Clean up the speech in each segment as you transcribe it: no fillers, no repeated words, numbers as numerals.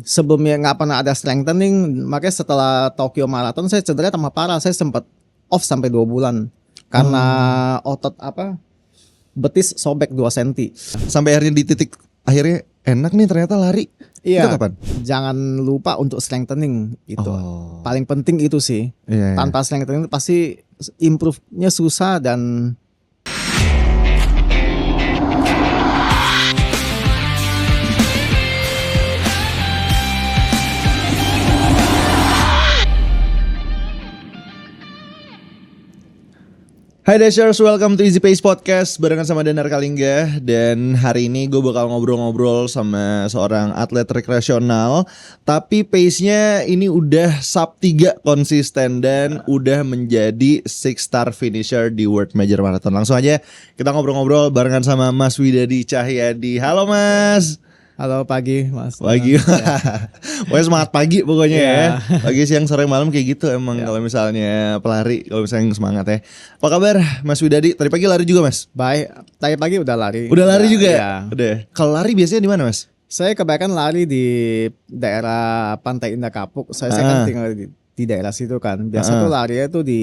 sebelumnya nggak pernah ada strengthening, makanya setelah Tokyo Marathon saya cedera tambah parah. Saya sempat off sampai 2 bulan karena otot betis sobek 2 cm. Sampai akhirnya di titik akhirnya enak nih ternyata lari. Iya. Itu kapan? Jangan lupa untuk strengthening itu. Paling penting itu sih. Iya. Tanpa strengthening pasti improve-nya susah dan Hai Dashers, welcome to Easy Pace Podcast barengan sama Danar Kalingga. Dan hari ini gue bakal ngobrol-ngobrol sama seorang atlet rekreasional, tapi pace-nya ini udah sub 3 konsisten dan udah menjadi 6-star finisher di World Major Marathon. Langsung aja kita ngobrol-ngobrol barengan sama Mas Widadi Cahyadi. Halo Mas. halo pagi Mas. Pagi. Pokoknya semangat pagi pokoknya ya. Pagi, siang, sore, malam kayak gitu emang kalau misalnya pelari, kalau misalnya semangat ya. Apa kabar Mas Widadi? Tadi pagi lari juga Mas? Baik, tadi pagi udah lari. Udah lari juga? Ya. Udah. Kalau lari biasanya di mana Mas? Saya kebanyakan lari di daerah Pantai Indah Kapuk. Saya kan tinggal di daerah situ kan. Biasa tuh larinya tuh di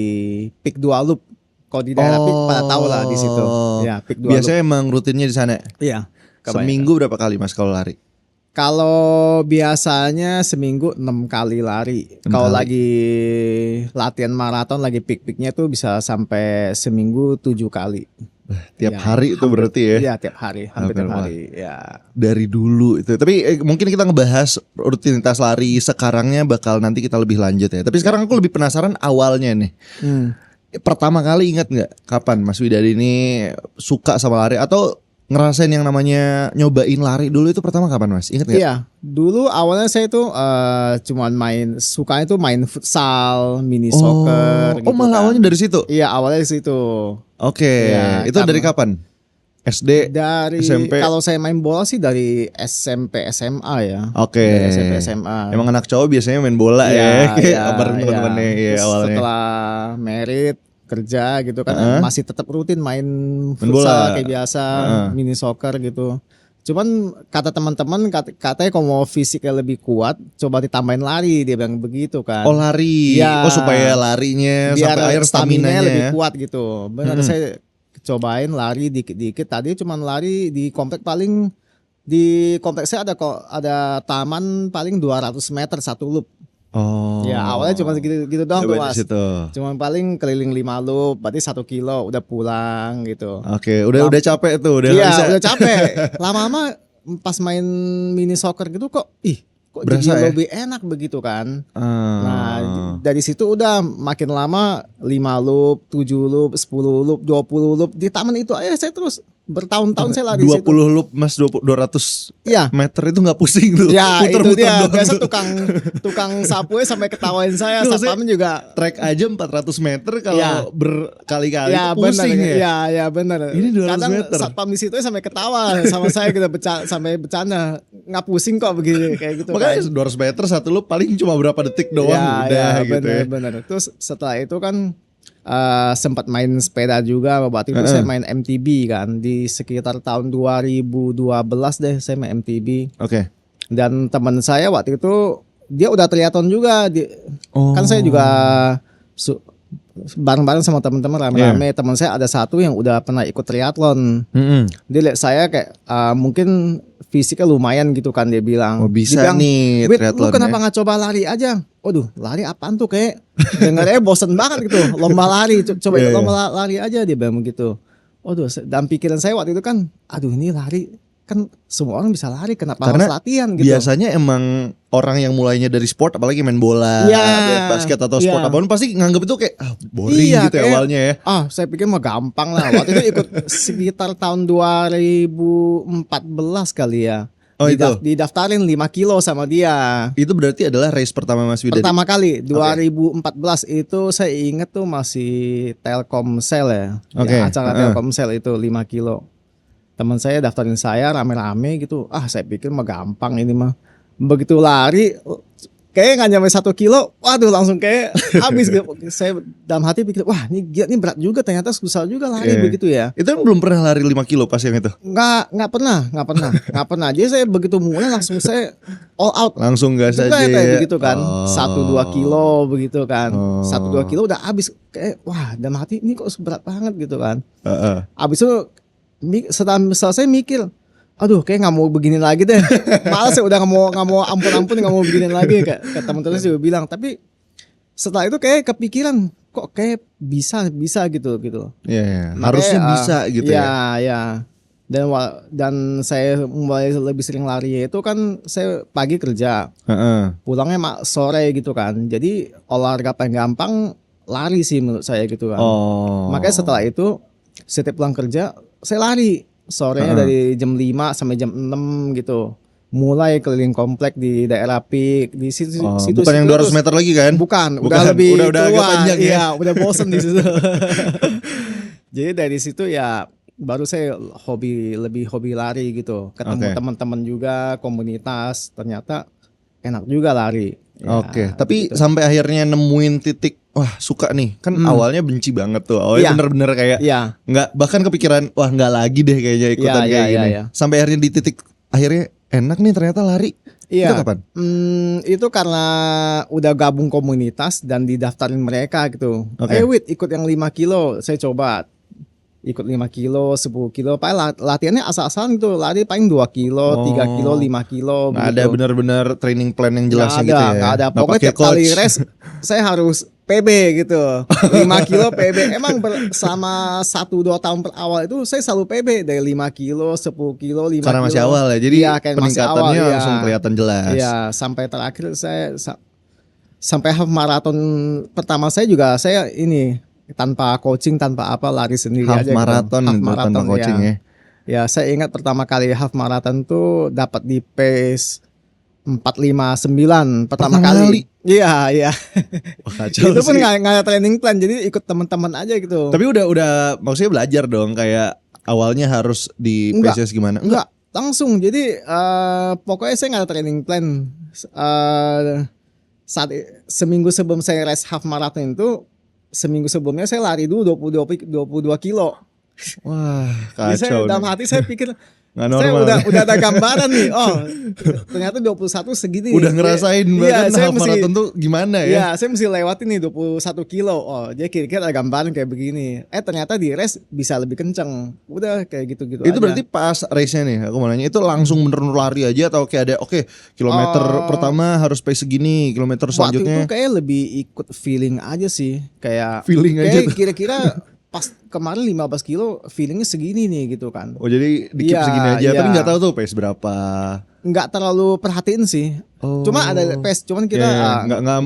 Peak 2 Loop. Kalau di daerah Peak pada tahu lah di situ. Ya, Peak 2 Biasanya Loop. emang rutinnya di sana? Iya. Seminggu berapa kali Mas kalau lari? Kalau biasanya seminggu 6 kali lari. Kalau lagi latihan maraton lagi peak-peaknya tuh bisa sampai seminggu 7 kali. Tiap hari itu berarti ya? Iya, tiap hari, hampir tiap hari. Ya. Dari dulu itu. Tapi mungkin kita ngebahas rutinitas lari sekarangnya bakal nanti kita lebih lanjut ya. Tapi sekarang aku lebih penasaran awalnya nih. Pertama kali ingat nggak kapan Mas Widadi ini suka sama lari atau ngerasain yang namanya nyobain lari dulu itu pertama kapan Mas? Ingat gak? Iya, dulu awalnya saya tuh cuman sukanya tuh main futsal, mini soccer gitu malah kan. awalnya dari situ? Iya, awalnya dari situ. Oke, Ya, itu dari kapan? SD, dari SMP? Kalau saya main bola sih dari SMP SMA ya. Oke. Dari SMP SMA. Emang anak cowok biasanya main bola ya, bareng teman-temannya ya Terus awalnya. setelah merit kerja gitu kan masih tetap rutin main futsal bola kayak biasa, mini soccer gitu. Cuman kata teman-teman katanya kalau mau fisiknya lebih kuat, coba ditambahin lari, dia bilang begitu kan. Oh lari, Ya, supaya larinya biar sampai air stamina-nya stamina-nya lebih ya. kuat gitu. Benar saya cobain lari dikit-dikit. Tadi cuman lari di komplek di komplek saya ada taman paling 200 meter satu loop. Oh. Ya awalnya cuma gitu doang tuh Mas. Situ. Cuman paling keliling 5 loop, berarti 1 kilo udah pulang gitu. Oke, udah capek tuh, udah Iya, bisa. udah capek. Lama-lama pas main mini soccer gitu kok kok berasa jadi ya? lebih enak begitu kan. Nah, dari situ udah makin lama 5 loop, 7 loop, 10 loop, 20 loop di taman itu aja saya terus bertahun-tahun saya lari 20 situ. loop Mas, 200 Iya. meter itu gak pusing tuh. Ya itu Muter-muter dia. doang Biasa tuh. tukang sapunya sampai ketawain saya. Itu Satpamnya juga. Trek aja 400 meter kalau Ya. berkali-kali Ya itu benar pusing ya. ya benar. Ini 200 Kadang meter. satpam di situ sampai ketawa sama saya kita sampai bercanda. Nggak pusing kok begini kayak gitu. Makanya kan. 200 meter satu loop paling cuma berapa detik doang udah gitu ya. Benar. Terus setelah itu kan sempat main sepeda juga. Waktu itu saya main MTB kan di sekitar tahun 2012 deh saya main MTB. Oke. Dan teman saya waktu itu dia udah triathlon juga. Kan saya juga bareng-bareng sama teman-teman rame-rame. Teman saya ada satu yang udah pernah ikut triathlon. Dia lihat saya kayak mungkin fisiknya lumayan gitu kan, dia bilang. Oh bisa dia bilang, nih "Wit, triathlon lu kenapa ya?" nggak coba lari aja?" Waduh, lari apaan tuh, kayak dengarnya bosen banget gitu. Lomba lari, coba lomba lari aja, dia bilang begitu. Waduh, dalam pikiran saya waktu itu kan, aduh ini lari kan semua orang bisa lari, kenapa Karena harus latihan gitu. biasanya emang orang yang mulainya dari sport, apalagi main bola, basket atau sport apapun, pasti nganggap itu kayak boring gitu ya awalnya ya. Saya pikir mah gampang lah. Waktu itu ikut sekitar tahun 2014 kali ya. Oh, itu? Didaftarin 5 kilo sama dia. Itu berarti adalah race pertama Mas Widadi? Pertama kali 2014 itu saya ingat tuh masih Telkomsel ya. Ya, acara Telkomsel itu 5 kilo. Teman saya daftarin saya rame-rame gitu. Saya pikir mah gampang ini mah. Begitu lari kayak nggak nyampe 1 kilo, waduh langsung kayak habis gitu. Saya dalam hati pikir, wah ini gila, ini berat juga, ternyata susah juga lari begitu ya. Itu belum pernah lari 5 kilo pas yang itu? Nggak pernah. Jadi saya begitu mulai langsung saya all out. Langsung gas aja Kayak ya? begitu kan, 1-2 kilo begitu kan, 1-2 kilo udah habis. Kayak wah dalam hati ini kok berat banget gitu kan. Habis itu setelah selesai mikir, aduh kayak nggak mau begini lagi deh, malas ya, udah nggak mau ampun nggak mau begini lagi kayak teman-teman juga bilang. Tapi setelah itu kayak kepikiran kok kayak bisa gitu. Iya, Makanya, harusnya bisa gitu ya. Ya. Dan saya mulai lebih sering lari itu kan saya pagi kerja, pulangnya sore gitu kan. Jadi olahraga paling gampang lari sih menurut saya gitu kan. Makanya setelah itu setiap pulang kerja saya lari. Sorenya dari jam 5 sampai jam 6 gitu. Mulai keliling komplek di daerah Pik, di situ. Bukan yang 200 meter lagi kan? Bukan, udah lebih udah agak tua. panjang ya. Iya, udah bosen di situ. Jadi dari situ ya baru saya lebih hobi lari gitu. Ketemu teman-teman juga, komunitas, ternyata enak juga lari. Ya, tapi gitu. sampai akhirnya nemuin titik, wah suka nih. Kan awalnya benci banget tuh. Awalnya bener-bener kayak nggak, bahkan kepikiran wah nggak lagi deh kayaknya ikutan kayak gini. Sampai akhirnya di titik akhirnya enak nih ternyata lari. Itu kapan? Itu karena udah gabung komunitas dan didaftarin mereka gitu. Wit ikut yang 5 kilo, saya coba ikut 5 kilo, 10 kilo, paling latihannya asal-asalan gitu, lari paling 2 kilo, 3 kilo, 5 kilo. Nggak ada bener-bener training plan yang jelasnya gitu ya? Nggak ada, pokoknya tiap kali race saya harus PB gitu, 5 kilo PB. Emang selama 1-2 tahun per awal itu saya selalu PB dari 5 kilo, 10 kilo, 5 karena kilo. masih awal ya, jadi peningkatannya awal, langsung kelihatan jelas. Iya, sampai terakhir sampai half marathon pertama saya juga saya ini tanpa coaching, tanpa apa, lari sendiri half aja marathon gitu. Tanpa coaching ya. Ya, saya ingat pertama kali half marathon tuh dapat di pace 4:59 pertama kali. Iya. Itu pun nggak ada training plan, jadi ikut teman-teman aja gitu. Tapi udah maksudnya belajar dong, kayak awalnya harus di pace gimana? Enggak, langsung. Jadi pokoknya saya nggak ada training plan. Seminggu sebelum saya race half marathon itu, seminggu sebelumnya saya lari dulu 22 kilo. Wah, kacau. Jadi dalam hati saya pikir, saya udah ada gambaran nih. Oh, ternyata 21 segini. Udah ngerasain banget half marathon tuh gimana ya? Iya, saya mesti lewatin nih 21 kilo. Oh, jadi kira-kira ada gambaran kayak begini. Ternyata di race bisa lebih kenceng. Udah kayak gitu-gitu itu aja. Berarti pas race-nya nih, aku mau nanya, itu langsung bener-bener lari aja atau kayak ada kilometer pertama harus pace segini, kilometer selanjutnya? Waktu itu kayak lebih ikut feeling aja sih. Kayak feeling aja tuh. Kira-kira pas kemarin 15 kilo feelingnya segini nih gitu kan. Oh, jadi dikit segini aja, tapi nggak tahu tuh pace berapa. Nggak terlalu perhatiin sih. Cuma ada pace, cuman kita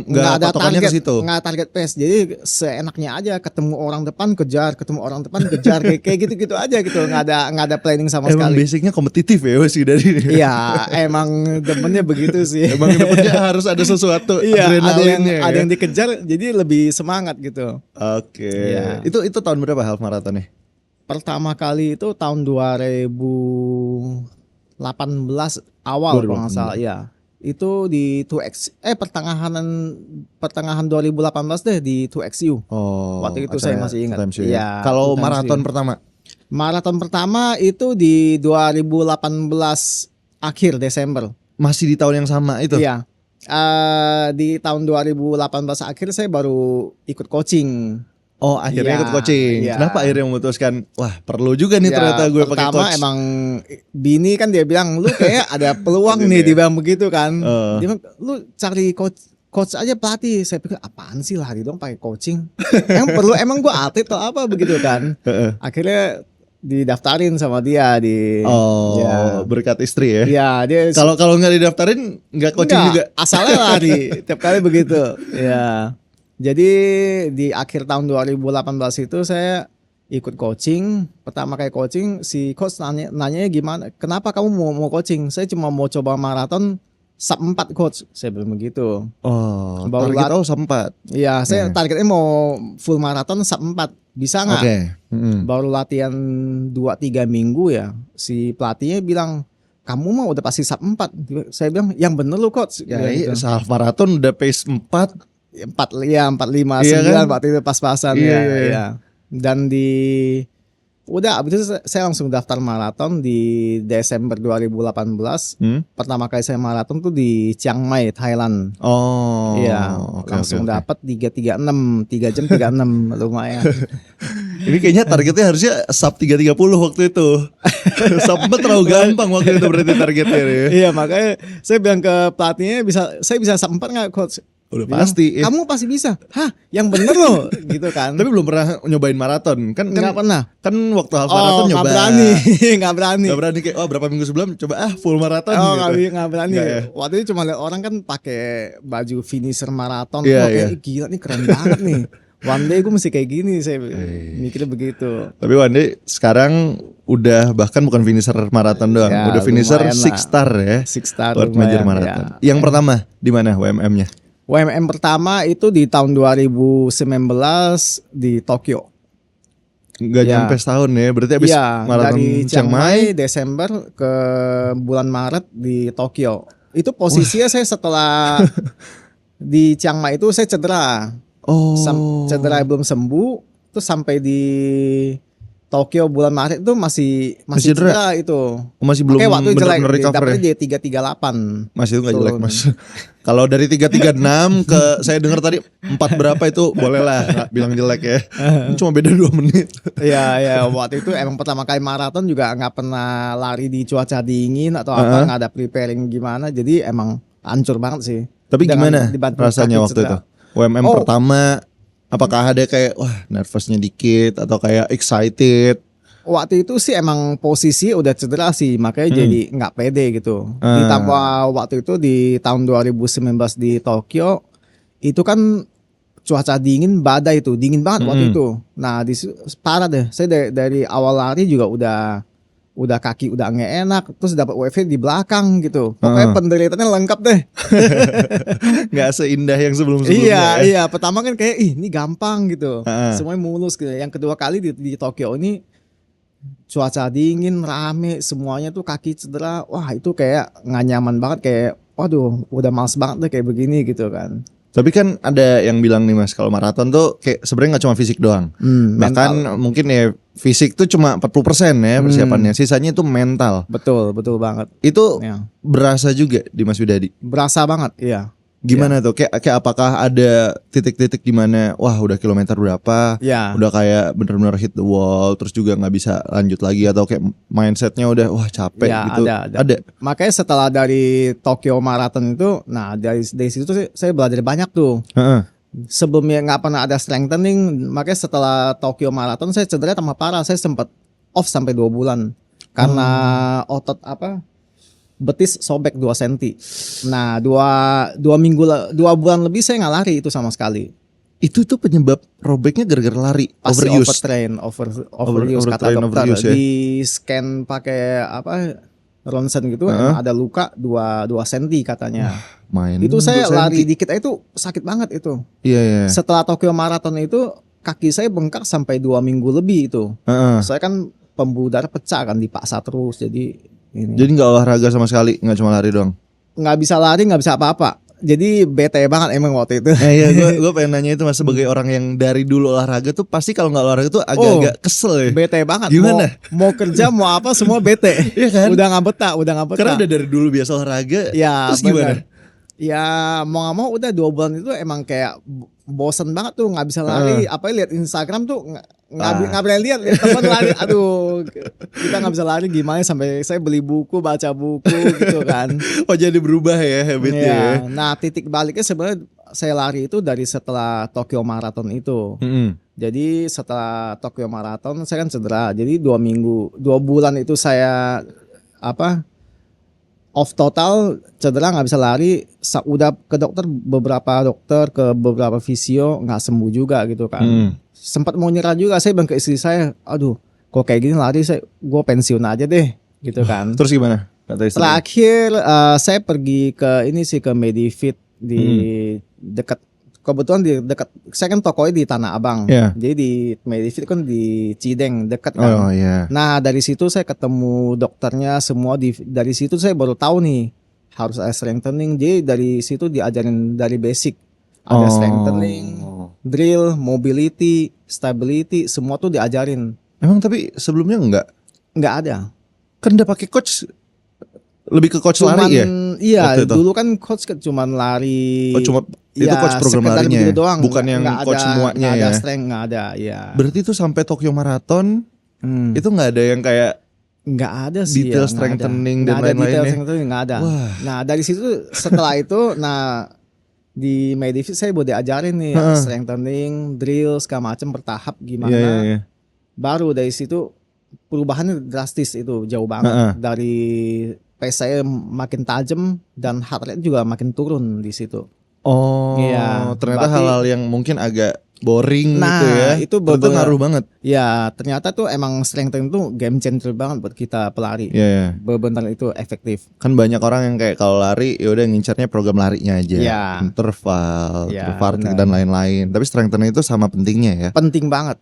nggak ada target ke situ. Nggak target pace. Jadi seenaknya aja, ketemu orang depan kejar, kayak gitu-gitu aja gitu. Nggak ada planning sama sekali. Emang basicnya kompetitif ya masih dari. Iya, emang demennya begitu sih. Emang demennya harus ada sesuatu. Ada yang dikejar, jadi lebih semangat gitu. Oke. Ya. Itu tahun berapa half marathonnya? Pertama kali itu tahun 2018 awal kalau nggak salah ya. Itu di 2X pertengahan 2018 deh di 2XU. Waktu itu saya masih ingat. Ya. Kalau maraton pertama? Maraton pertama itu di 2018 akhir Desember. Masih di tahun yang sama itu? Iya. Di tahun 2018 akhir saya baru ikut coaching. Oh, akhirnya ikut coaching. Kenapa akhirnya memutuskan, wah perlu juga nih ternyata gue pakai coach? Pertama emang bini kan dia bilang, lu kayak ada peluang nih, dia bilang begitu kan. Dia bilang, lu cari coach aja, pelatih. Saya pikir apaan sih, lari dong pakai coaching. Emang gue atlet atau apa begitu kan. Akhirnya didaftarin sama dia berkat istri ya. Iya, dia kalau nggak didaftarin nggak coaching juga. Asalnya lari tiap kali begitu. Ya. Jadi di akhir tahun 2018 itu saya ikut coaching. Pertama kali coaching, si coach nanya gimana, kenapa kamu mau coaching? Saya cuma mau coba maraton sub 4 coach, saya bilang begitu. Baru target sub 4. Iya, saya targetnya mau full maraton sub 4. Bisa nggak? Okay. Baru latihan 2-3 minggu ya, si pelatihnya bilang, kamu mah udah pasti sub 4. Saya bilang yang bener lu coach. Ya Gitu. iya, half marathon udah pace 4. 4:5 Iya 9 kan? waktu itu pas-pasan Iya, ya. iya. Iya. Dan udah abis itu saya langsung daftar maraton di Desember 2018. Pertama kali saya maraton tuh di Chiang Mai, Thailand. Oh. Iya, oke, langsung oke. dapat 3:36, 3 jam 36 lumayan. Ini kayaknya targetnya harusnya sub 3:30 waktu itu. Sub 4 terlalu gampang waktu itu berarti targetnya ya. Iya, makanya saya bilang ke pelatihnya saya bisa sub 4 enggak coach? Udah Bilang, pasti. kamu pasti bisa. Hah, yang bener loh gitu kan. Tapi belum pernah nyobain maraton. Kan Nggak pernah. Kan waktu half maraton nyoba. Nggak berani, nggak berani. Gak berani kayak berapa minggu sebelum coba full maraton Oh, gitu. nggak berani. Nggak ya? Waktu itu cuma lihat orang kan pakai baju finisher maraton. Iya, Wah, kayak iya. gila nih, keren banget nih. One day gue mesti kayak gini, saya mikirnya begitu. Tapi Wande sekarang udah bahkan bukan finisher maraton doang, Ya, udah finisher lumayan 6 lah. star ya. 6 star World lumayan, Major Marathon. ya. Yang pertama di mana WMM-nya? WMM pertama itu di tahun 2019 di Tokyo. Nggak Ya. nyampe setahun ya, berarti habis Iya, maraton dari Chiang Mai. Desember ke bulan Maret di Tokyo. Itu posisinya saya setelah di Chiang Mai itu saya cedera. Oh. Cedera belum sembuh, terus sampai di Tokyo bulan Maret itu masih Masih cedera itu. Masih belum Oke, waktu itu jelek, benar-benar recover ya. dapetnya di 338. Masih itu nggak Turun. jelek mas. Kalau dari 336 ke saya dengar tadi 4 berapa itu boleh lah nggak bilang jelek ya. Ini cuma beda 2 menit. Iya, ya, waktu itu emang pertama kali maraton juga nggak pernah lari di cuaca dingin atau apa, nggak ada preparing gimana, jadi emang hancur banget sih. Tapi Dengan gimana dibantu rasanya kaki waktu cedera. itu? WMM Oh. pertama, apakah ada kayak wah nervousnya dikit atau kayak excited? Waktu itu sih emang posisi udah cedera sih, makanya jadi nggak pede gitu. Ditambah waktu itu di tahun 2019 di Tokyo itu kan cuaca dingin, badai itu dingin banget waktu itu. Nah parah deh. Saya dari awal lari juga udah kaki udah nggak enak, terus dapat WF di belakang gitu. Pokoknya penderitaannya lengkap deh. Nggak seindah yang sebelum-sebelumnya. Iya. Pertama kan kayak ini gampang gitu. Semuanya mulus gitu. Yang kedua kali di Tokyo ini cuaca dingin, rame, semuanya tuh kaki cedera. Wah, itu kayak nggak nyaman banget, kayak waduh, udah males banget deh kayak begini gitu kan. Tapi kan ada yang bilang nih mas, kalau maraton tuh kayak sebenarnya nggak cuma fisik doang. Bahkan mungkin ya fisik tuh cuma 40% ya persiapannya. Sisanya itu mental. Betul banget. Itu Ya. berasa juga di Mas Widadi. Berasa banget, iya. Gimana tuh? Kayak apakah ada titik-titik di mana wah udah kilometer berapa? Ya. Udah kayak bener-bener hit the wall, terus juga nggak bisa lanjut lagi atau kayak mindsetnya udah wah capek Ya, gitu. ada. Makanya setelah dari Tokyo Marathon itu, nah dari situ saya belajar banyak tuh. Heeh. Sebelumnya nggak pernah ada strengthening, makanya setelah Tokyo Marathon saya cedera tambah parah. Saya sempat off sampai 2 bulan karena otot betis sobek 2 cm. Nah 2 bulan lebih saya nggak lari itu sama sekali. Itu tuh penyebab robeknya gara-gara lari, Pasti overuse. overuse kata Overtrain, dokter. overuse ya. Di scan pakai ronsen gitu, emang ada luka 2 cm katanya. Main. Itu saya 2 lari senti. dikit aja itu sakit banget itu. Iya. Setelah Tokyo Marathon itu kaki saya bengkak sampai 2 minggu lebih itu. Heeh. Saya kan pembuluh darah pecah kan, dipaksa terus, jadi ini. Jadi nggak olahraga sama sekali, nggak cuma lari doang. Nggak bisa lari, nggak bisa apa-apa. Jadi bete banget emang waktu itu. Iya, gue pengen nanya itu mas, sebagai orang yang dari dulu olahraga tuh pasti kalau nggak olahraga tuh agak-agak kesel ya. Bete banget. Gimana? Mau kerja mau apa semua bete. Iya kan? Udah nggak betah. Karena udah dari dulu biasa olahraga. Ya, terus gimana? bener. Ya mau nggak mau udah 2 bulan itu emang kayak bosen banget tuh, nggak bisa lari. Apa lihat Instagram tuh nggak berani lihat teman lari. Aduh, kita nggak bisa lari gimana, sampai saya beli buku, baca buku gitu kan. Oh jadi berubah ya habitnya ya. Ya. Nah titik baliknya sebenarnya saya lari itu dari setelah Tokyo Marathon itu. Jadi setelah Tokyo Marathon saya kan cedera. Jadi 2 bulan itu saya off total, cedera, nggak bisa lari. Udah ke beberapa dokter, ke beberapa fisio, nggak sembuh juga gitu kan. Sempat mau nyerah juga. Saya bilang ke istri saya, aduh kok kayak gini lari, gue pensiun aja deh gitu kan. Terus gimana? Kata istri. Terakhir saya pergi ke Medifit di dekat kebetulan di dekat, saya kan tokonya di Tanah Abang. Iya. Jadi di Medifit kan di Cideng dekat kan. Oh iya. Nah dari situ saya ketemu dokternya semua dari situ saya baru tahu nih harus ada strengthening. Jadi dari situ diajarin dari basic. Ada strengthening, drill, mobility, stability, semua tuh diajarin. Emang tapi sebelumnya Nggak ada. kan udah pakai coach, lebih ke coach lari ya? Iya, waktu itu? dulu kan coach cuman lari. Oh, cuma itu coach program sekedar larinya begitu ya? doang. Bukan yang coach semuanya nggak ada ya? strength, nggak ada. Ya. Berarti itu sampai Tokyo Marathon itu nggak ada yang kayak Nggak ada sih detail ya, strengthening nggak dan ada detail lain-lainnya? strengthening, nggak ada. Wah. Nah dari situ setelah itu, nah di Medifit saya boleh diajarin nih strengthening, drill segala macam bertahap gimana. Iya. Baru dari situ perubahannya drastis, itu jauh banget. Dari pace saya makin tajam dan heart rate juga makin turun di situ. Oh, Iya, ternyata berarti- hal-hal yang mungkin agak boring Nah, gitu ya. itu ternyata ngaruh banget. Ya ternyata tuh emang strengthening tuh game changer banget buat kita pelari. Iya. Benar itu efektif. Kan banyak orang yang kayak kalau lari ya udah ngincarnya program larinya aja. Iya. Interval, Iya, fatigue benar. dan lain-lain. Tapi strengthening itu sama pentingnya ya. Penting banget.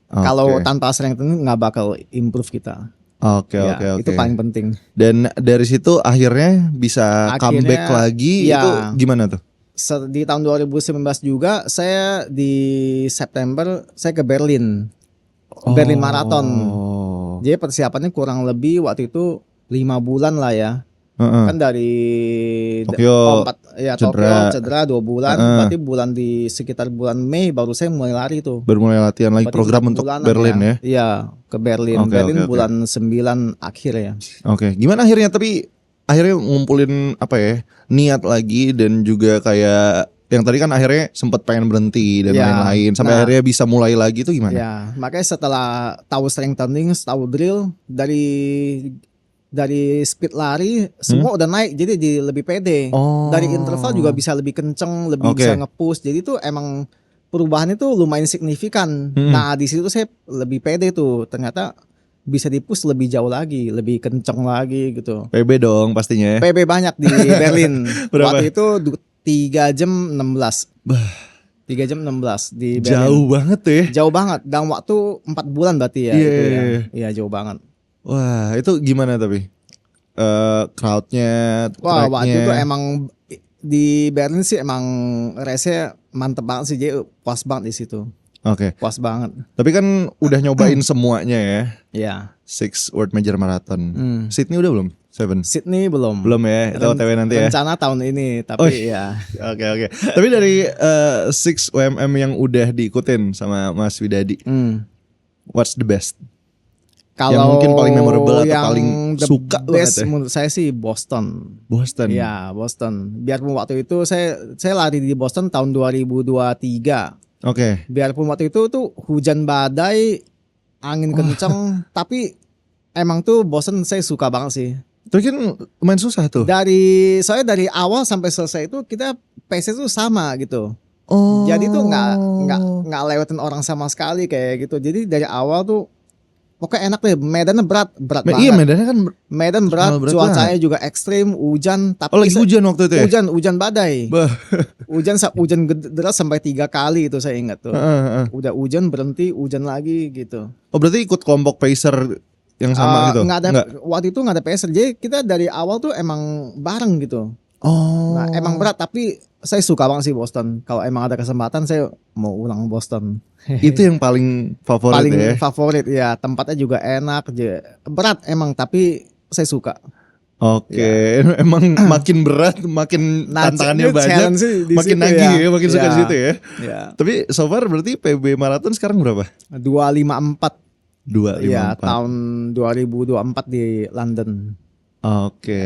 Oke. Kalau tanpa strengthening nggak bakal improve kita. Oke. Itu paling penting. Dan dari situ akhirnya bisa comeback lagi. iya. Itu gimana tuh? Di tahun 2019 juga saya di September saya ke Berlin. Berlin Marathon. Jadi persiapannya kurang lebih waktu itu 5 bulan lah ya. Kan dari Tokyo cedera 2 bulan. Berarti di sekitar bulan Mei baru saya mulai lari tuh. Baru mulai latihan lagi Berarti program 4 untuk bulanan Berlin ya. Iya, ke Berlin. Oke, Berlin oke. bulan 9 akhir ya. Oke, gimana akhirnya tapi akhirnya ngumpulin apa ya, niat lagi dan juga kayak yang tadi kan akhirnya sempat pengen berhenti dan Ya, lain-lain sampai nah. akhirnya bisa mulai lagi itu gimana? Ya, makanya setelah tahu strengthening, tahu drill, dari speed lari semua udah naik, jadi lebih pede. Oh. Dari interval juga bisa lebih kenceng, lebih Oke. bisa nge-push. Jadi itu emang perubahan itu lumayan signifikan. Nah di situ saya lebih pede tuh, ternyata bisa di-push lebih jauh lagi, lebih kenceng lagi gitu. PB dong pastinya ya. PB banyak di Berlin. Berapa? Waktu itu 3 jam 16. 3 jam 16 di Berlin. Jauh banget tuh ya. Jauh banget. Dalam waktu 4 bulan berarti ya. Iya, Itu ya. iya. Iya jauh banget. Wah, itu gimana tapi? Crowdnya, Wah waktu itu tracknya. emang di Berlin sih emang race-nya mantep banget sih. Jadi puas banget di situ. Oke. Puas banget. Tapi kan udah nyobain semuanya ya. Iya. 6 World Major Marathon. Sydney udah belum? 7. Sydney belum. Belum ya. Itu OTW nanti ya. Rencana tahun ini, Oh, tapi ya. Oke. Tapi dari 6 UMM yang udah diikutin sama Mas Widadi, what's the best? Kalau mungkin paling memorable atau yang paling the suka best banget ya? menurut saya sih Boston. Boston. Iya, Boston. Biarpun waktu itu saya lari di Boston tahun 2023. Oke. Biarpun waktu itu tuh hujan badai, angin kenceng, tapi emang tuh Boston saya suka banget sih. Tapi kan lumayan susah tuh. Soalnya dari awal sampai selesai itu kita pace tuh sama gitu. Oh. Jadi tuh nggak lewatin orang sama sekali kayak gitu. Jadi dari awal tuh pokoknya enak deh. Medannya berat banget. Iya, medannya kan Medan berat, berat cuacanya juga ekstrim, hujan. Tapi lagi hujan waktu itu ya? Hujan badai. Bah. Hujan deras sampai 3 kali itu saya ingat tuh. Udah hujan berhenti, hujan lagi gitu. Oh, berarti ikut kelompok pacer yang sama gitu? Nggak ada. Waktu itu nggak ada pacer. Jadi kita dari awal tuh emang bareng gitu. Oh. Nah, emang berat tapi saya suka banget sih Boston. Kalau emang ada kesempatan saya mau ulang Boston. Itu yang paling favorit Paling ya? favorit ya. Tempatnya juga enak. Berat emang tapi saya suka. Oke, emang makin berat, makin tantangannya ini banyak, challenge sih di makin situ nagih ya. ya, makin suka di situ ya. Ya. Tapi so far berarti PB maraton sekarang berapa? 254. 254. Ya, tahun 2024 di London. Oke.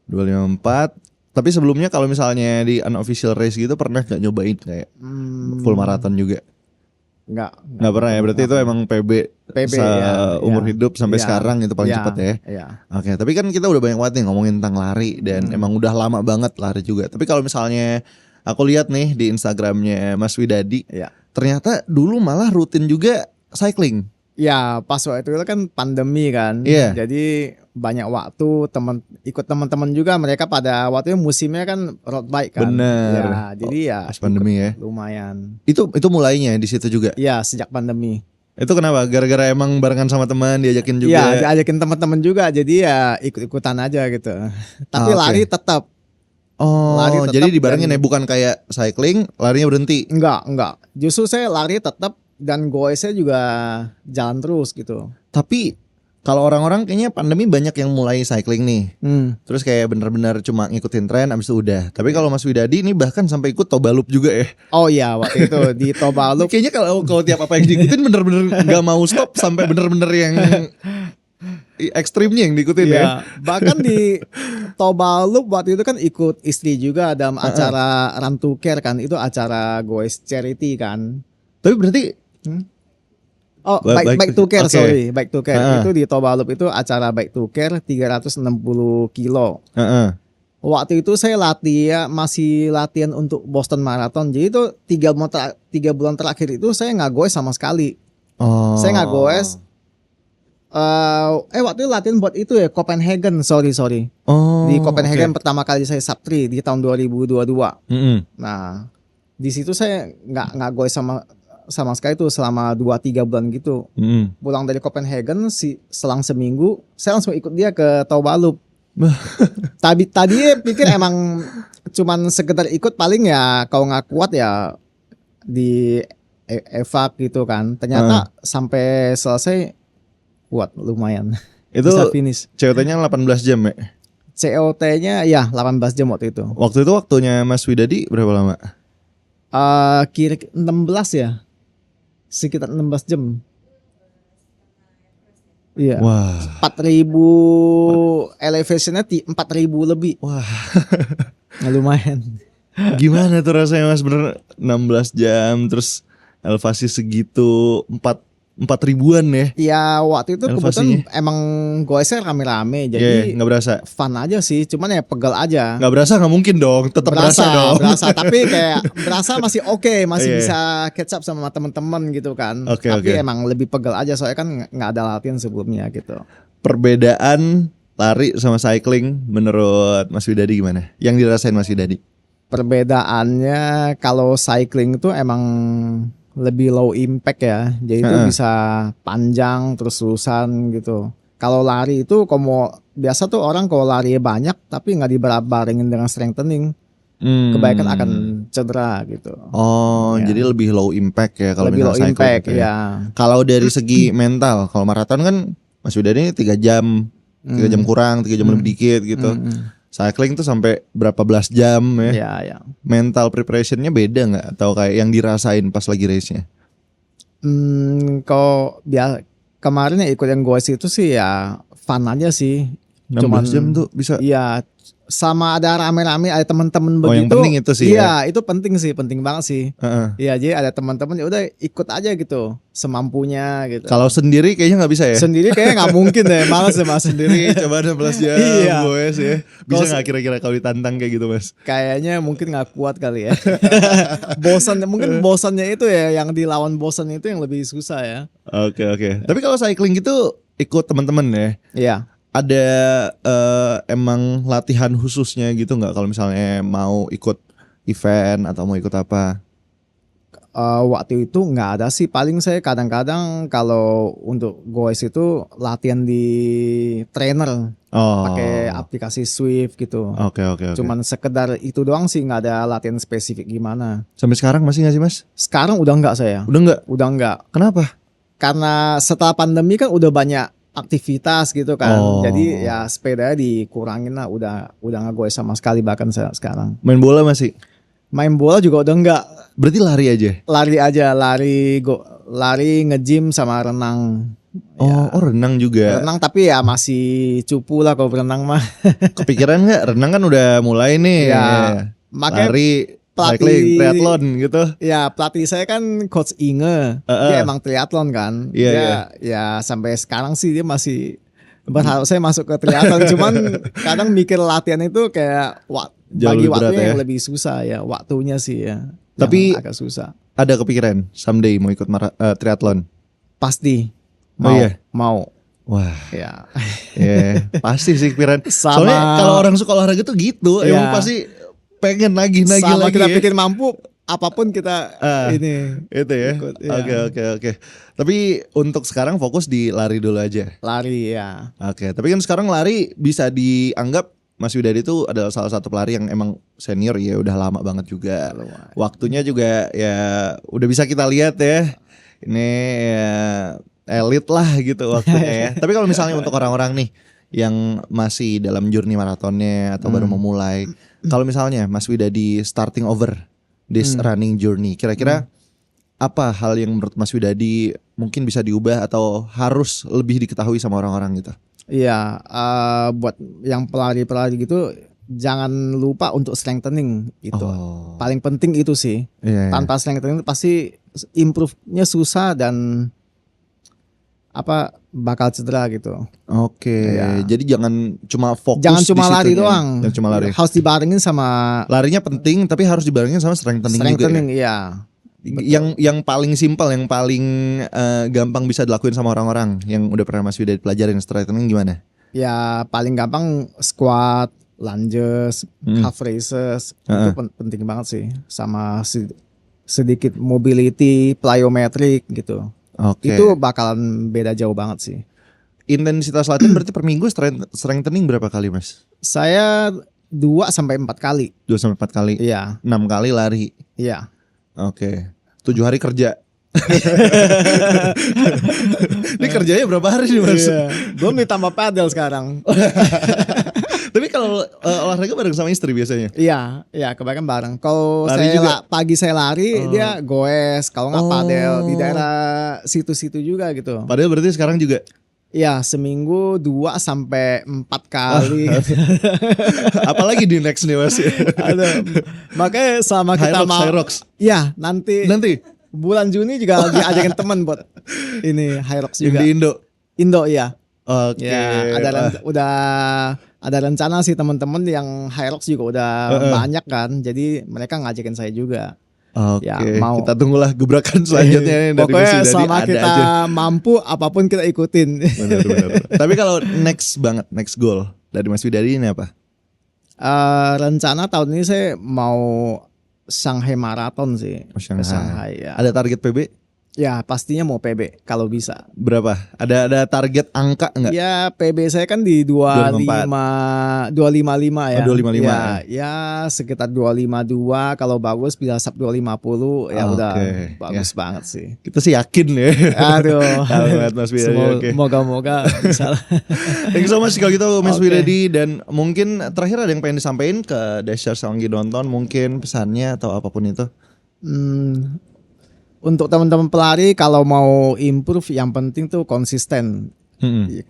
254. Tapi sebelumnya kalau misalnya di unofficial race gitu pernah nggak nyobain kayak full maraton juga? Nggak pernah ya. Berarti itu emang PB ya, umur ya. hidup sampai Ya, sekarang itu paling ya, cepat ya. ya. Oke, tapi kan kita udah banyak banget nih ngomongin tentang lari dan emang udah lama banget lari juga. Tapi kalau misalnya aku lihat nih di Instagramnya Mas Widadi, Ya. ternyata dulu malah rutin juga cycling. Ya, pas waktu itu kan pandemi kan. Iya. Jadi banyak waktu, ikut teman-teman juga mereka pada waktu itu musimnya kan road bike kan. Bener. Ya, jadi ya Pas pandemi ya. lumayan. Itu mulainya di situ juga. Ya, sejak pandemi. Itu kenapa? Gara-gara emang barengan sama teman diajakin juga. Iya, diajakin teman-teman juga, jadi ya ikut-ikutan aja gitu. Tapi oke. lari tetap. Oh, Lari tetap jadi dibarengin dan- ya, bukan kayak cycling, larinya berhenti. Enggak. Justru saya lari tetap dan goesnya juga jalan terus gitu. Tapi kalau orang-orang kayaknya pandemi banyak yang mulai cycling nih. Terus kayak bener-bener cuma ngikutin tren abis itu udah. Tapi kalau Mas Widadi ini bahkan sampai ikut Toba Loop juga ya. Oh iya, waktu itu di Toba Loop. Kayaknya kalau tiap apa yang diikutin bener-bener nggak mau stop sampai bener-bener yang ekstrimnya yang diikutin ya. Ya, bahkan di Toba Loop waktu itu kan ikut istri juga dalam acara Run to Care kan, itu acara goes charity kan. Tapi berarti Oh, Bike Bike to Care, oke. sorry, Bike to Care. Ha-ha. Itu di Toba Loop itu acara Bike to Care 360 kilo. heeh. Waktu itu saya masih latihan untuk Boston Marathon. Jadi itu 3 bulan terakhir itu saya nggak goes sama sekali. Oh. Saya nggak goes. Waktu itu latihan buat itu ya Copenhagen, sorry. Oh. Di Copenhagen oke. pertama kali saya sub 3 di tahun 2022. Mm-mm. Nah, di situ saya nggak goes sama sekali itu selama 2-3 bulan gitu. Mm-mm. Pulang dari Copenhagen selang seminggu saya langsung ikut dia ke Toba Loop. Tadi pikir emang cuman sekedar ikut, paling ya kalau nggak kuat ya di evap gitu kan. Ternyata sampai selesai kuat lumayan. Itu Bisa finish. COT-nya 18 jam ya. COT-nya ya 18 jam waktu itu. Waktu itu waktunya Mas Widadi berapa lama? Kira 16 ya. Sekitar 16 jam. Iya. Wah. 4.000 elevationnya 4.000 lebih. Wah. Nah, lumayan. Gimana tuh rasanya Mas, bener 16 jam terus elevasi segitu 4 ribuan ya. Ya waktu itu Elevasinya. kebetulan emang goesnya rame-rame, Iya, jadi nggak berasa. fun aja sih. Cuman ya pegel aja. Nggak berasa nggak mungkin dong, tetap berasa dong. Berasa, tapi kayak berasa masih oke, masih Iya. bisa catch up sama teman-teman gitu kan. Oke, Tapi oke. emang lebih pegel aja soalnya kan nggak ada latihan sebelumnya gitu. Perbedaan lari sama cycling menurut Mas Widadi gimana? Yang dirasain Mas Widadi? Perbedaannya kalau cycling itu emang lebih low impact ya, jadi itu bisa panjang terus terusan gitu. Kalau lari itu biasa tuh orang kalau lari banyak tapi nggak dibarengin dengan strengthening, kebanyakan akan cedera gitu. Oh, Ya. jadi lebih low impact ya kalau Lebih low misalnya cycling impact gitu ya. Kalau dari segi mental, kalau maraton kan Mas Widadi 3 jam, 3 jam kurang, 3 jam lebih dikit gitu. Cycling tuh sampai berapa belas jam ya. Ya. Mental preparationnya beda nggak? Atau kayak yang dirasain pas lagi race-nya? Kalau kemarin ya ikut yang goes itu sih ya fun aja sih. 16 jam tuh bisa. Iya, sama ada rame-rame, ada teman-teman Oh, begitu. yang penting itu sih Iya, itu penting banget sih. Heeh. Iya, jadi ada teman-teman ya udah ikut aja gitu, semampunya gitu. Kalau sendiri kayaknya nggak bisa ya. Sendiri kayaknya nggak mungkin deh, malas ya mas Sendiri coba 16 jam Iya. goes ya. Bisa Kalau nggak kira-kira kalau ditantang kayak gitu Mas? Kayaknya mungkin nggak kuat kali ya. Mungkin bosannya itu ya, yang dilawan bosan itu yang lebih susah ya. Oke. Tapi kalau cycling gitu ikut teman-teman ya. Iya. Ada emang latihan khususnya gitu nggak kalau misalnya mau ikut event atau mau ikut apa? Waktu itu nggak ada sih, paling saya kadang-kadang kalau untuk goes itu latihan di trainer, Oh. pakai aplikasi Swift gitu. Oke. Cuman sekedar itu doang sih, nggak ada latihan spesifik gimana. Sampai sekarang masih nggak sih Mas? Sekarang udah nggak saya, Udah nggak? udah nggak. Kenapa? Karena setelah pandemi kan udah banyak aktivitas gitu kan, Oh. jadi ya sepeda dikurangin lah, udah nggak goes sama sekali bahkan saya sekarang. Main bola masih? Main bola juga udah nggak, Berarti lari aja? lari aja, lari nge-gym sama renang. Oh renang juga. Renang tapi ya masih cupu lah kalau berenang mah. Kepikiran nggak? Renang kan udah mulai nih. Ya, makanya lari, cycling, triathlon gitu. Ya pelatih saya kan Coach Inge, dia emang triathlon kan. Iya, Dia iya. ya sampai sekarang sih dia masih berharap saya masuk ke triathlon. Cuman kadang mikir latihan itu kayak Jauh bagi lebih berat waktunya ya. yang lebih susah ya, waktunya sih ya. Tapi- yang agak susah. Ada kepikiran someday mau ikut triathlon? Pasti Oh, iya? mau. Wah, Ya. ya pasti sih Piran. Sama- Soalnya kalau orang suka olahraga tuh gitu, Iya. emang pasti pengen nagih Sama lagi kita ya. pikir mampu, apapun kita ini Itu ya. ikut, ya. Oke. Tapi untuk sekarang fokus di lari dulu aja. lari ya. Oke, tapi kan sekarang lari bisa dianggap Mas Widadi itu adalah salah satu pelari yang emang senior ya, udah lama banget juga. Lumayan. Waktunya juga ya udah bisa kita lihat ya. Ini ya elit lah gitu waktunya ya. Tapi kalau misalnya untuk orang-orang nih yang masih dalam journey maratonnya atau baru memulai, kalau misalnya Mas Widadi starting over this running journey, kira-kira apa hal yang menurut Mas Widadi mungkin bisa diubah atau harus lebih diketahui sama orang-orang gitu? Iya, buat yang pelari-pelari gitu jangan lupa untuk strengthening itu. Oh. Paling penting itu sih. Iya, iya. Tanpa strengthening pasti improve-nya susah dan bakal cedera gitu. Oke, Iya. jadi jangan cuma fokus Jangan di cuma lari situnya. doang. Jangan cuma lari. Harus dibarengin sama Larinya penting tapi harus dibarengin sama strengthening, strengthening, juga. iya. Ya? Yang paling simpel, yang paling gampang bisa dilakuin sama orang-orang yang udah pernah Mas Widadi pelajarin strengthening gimana? Ya paling gampang squat, lunges, half raises itu penting banget sih. Sama sedikit mobility, plyometric gitu. Oke. Itu bakalan beda jauh banget sih. Intensitas latihan berarti per minggu strengthening berapa kali, Mas? Saya 2-4 kali. 2-4 kali. Iya, 6 kali lari. iya. Oke. 7 hari kerja. Ini kerjanya berapa hari nih, Mas? Belum ditambah padel sekarang. Tapi kalau olahraga bareng sama istri biasanya. Iya, kebanyakan bareng. Kalau Lari saya juga? pagi saya lari, dia goes. Kalau nggak padel di daerah situ-situ juga gitu. Padahal berarti sekarang juga. Iya, seminggu 2-4 kali. Apalagi di next nih, Mas. Aduh, makanya sama kita mau. Hyrox. Iya, nanti bulan Juni juga diajakin temen buat ini Hyrox Yang juga. di Indo. Indo iya. Oke. Ya, udah ada rencana sih teman-teman yang Hyrox juga udah banyak kan. Jadi mereka ngajakin saya juga. Oke, Ya, mau. kita tunggulah gebrakan selanjutnya dari Pokoknya Mas Widadi, selama ada kita aja. mampu apapun kita ikutin. Benar. Tapi kalau next goal dari Mas Widadi ini apa? Rencana tahun ini saya mau Shanghai Marathon sih. Oh, Shanghai. Ke Shanghai ya. Ada target PB? Ya pastinya mau PB kalau bisa. Berapa? Ada target angka enggak? Ya PB saya kan di 255 ya. Oh, 255 ya. Ya sekitar 252, kalau bagus bisa sub 250 ya udah bagus banget sih. Kita sih yakin ya. Aduh. Selamat Mas Widadi. Moga-moga bisa. Thank you so much kalau gitu Mas Widadi, dan mungkin terakhir ada yang pengen disampaikan ke Dashers yang lagi nonton, mungkin pesannya atau apapun itu. Untuk teman-teman pelari kalau mau improve yang penting tuh konsisten.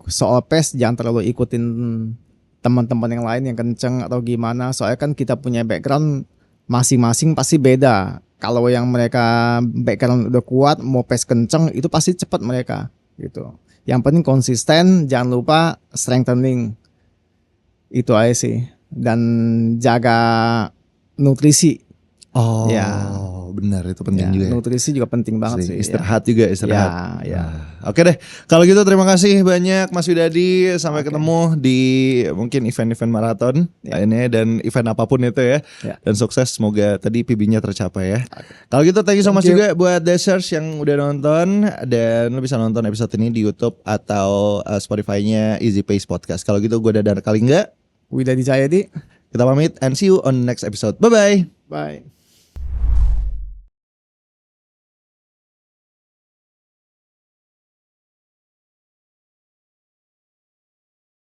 Soal pace jangan terlalu ikutin teman-teman yang lain yang kenceng atau gimana. Soalnya kan kita punya background masing-masing pasti beda. Kalau yang mereka background udah kuat mau pace kenceng itu pasti cepat mereka gitu. Yang penting konsisten, jangan lupa strengthening. Itu aja sih. Dan jaga nutrisi. Oh, ya. Benar, itu penting juga. Nutrisi juga penting banget sih. Istirahat juga, istirahat. Ya. Oke deh, kalau gitu terima kasih banyak Mas Widadi. Sampai ketemu di mungkin event-event maraton lainnya dan event apapun itu ya. Dan sukses, semoga tadi PB-nya tercapai ya. Kalau gitu thank you so much juga buat Dashers yang udah nonton, dan lo bisa nonton episode ini di YouTube atau Spotify-nya Easy Pace Podcast. Kalau gitu gue Dadar Kalingga, Widadi Jayadi. kita pamit and see you on next episode. Bye-bye. Bye.